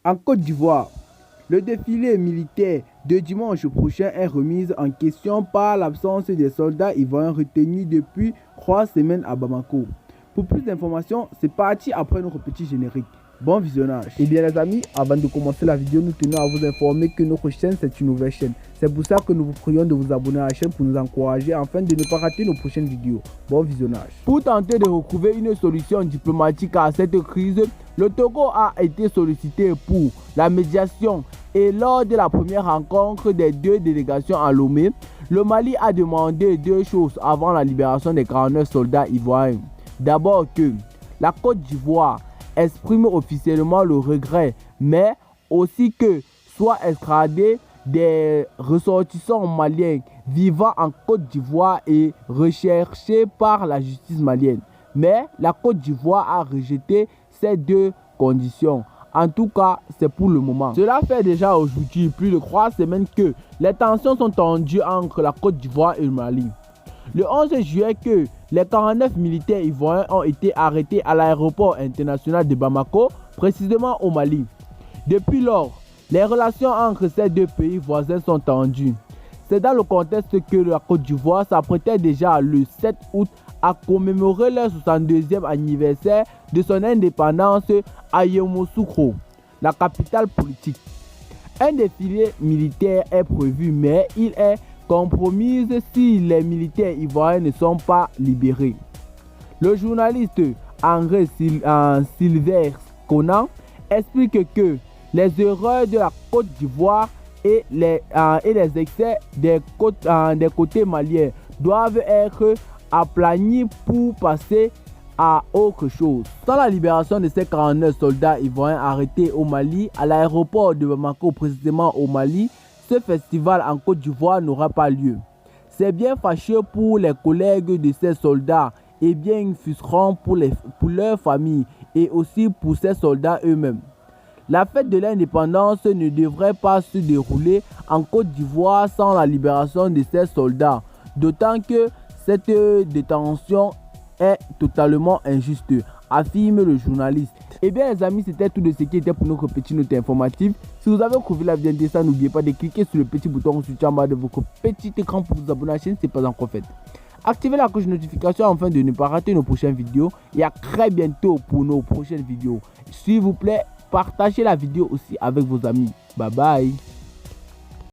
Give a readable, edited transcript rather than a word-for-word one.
En Côte d'Ivoire, le défilé militaire de dimanche prochain est remis en question par l'absence des soldats ivoiriens retenus depuis 3 semaines à Bamako. Pour plus d'informations, c'est parti après notre petit générique. Bon visionnage. Et bien les amis, avant de commencer la vidéo, nous tenons à vous informer que notre chaîne c'est une nouvelle chaîne. C'est pour ça que nous vous prions de vous abonner à la chaîne pour nous encourager afin de ne pas rater nos prochaines vidéos. Bon visionnage. Pour tenter de retrouver une solution diplomatique à cette crise, le Togo a été sollicité pour la médiation et lors de la première rencontre des deux délégations à Lomé, le Mali a demandé deux choses avant la libération des 49 soldats ivoiriens. D'abord que la Côte d'Ivoire exprime officiellement le regret, mais aussi que soient extradés des ressortissants maliens vivant en Côte d'Ivoire et recherchés par la justice malienne. Mais la Côte d'Ivoire a rejeté ces deux conditions. En tout cas, c'est pour le moment. Cela fait déjà aujourd'hui plus de 3 semaines que les tensions sont tendues entre la Côte d'Ivoire et le Mali. Le 11 juillet que les 49 militaires ivoiriens ont été arrêtés à l'aéroport international de Bamako, précisément au Mali. Depuis lors, les relations entre ces deux pays voisins sont tendues. C'est dans le contexte que la Côte d'Ivoire s'apprêtait déjà le 7 août à commémorer le 62e anniversaire de son indépendance à Yamoussoukro, la capitale politique. Un défilé militaire est prévu, mais il est compromis si les militaires ivoiriens ne sont pas libérés. Le journaliste André Sylvain Conan explique que les erreurs de la Côte d'Ivoire et les excès des côtés maliens doivent être aplanis pour passer à autre chose. Sans la libération de ces 49 soldats ivoiriens arrêtés au Mali, à l'aéroport de Bamako, précisément au Mali, ce festival en Côte d'Ivoire n'aura pas lieu. C'est bien fâcheux pour les collègues de ces soldats et bien frustrant pour leurs familles et aussi pour ces soldats eux-mêmes. La fête de l'indépendance ne devrait pas se dérouler en Côte d'Ivoire sans la libération de ces soldats, d'autant que cette détention est totalement injuste, affirme le journaliste. Et bien les amis, c'était tout de ce qui était pour notre petite note informative. Si vous avez trouvé la vidéo intéressante, n'oubliez pas de cliquer sur le petit bouton soutien en bas de votre petit écran pour vous abonner à la chaîne si ce n'est pas encore fait. Activez la cloche de notification afin de ne pas rater nos prochaines vidéos. Et à très bientôt pour nos prochaines vidéos. S'il vous plaît, partagez la vidéo aussi avec vos amis. Bye bye.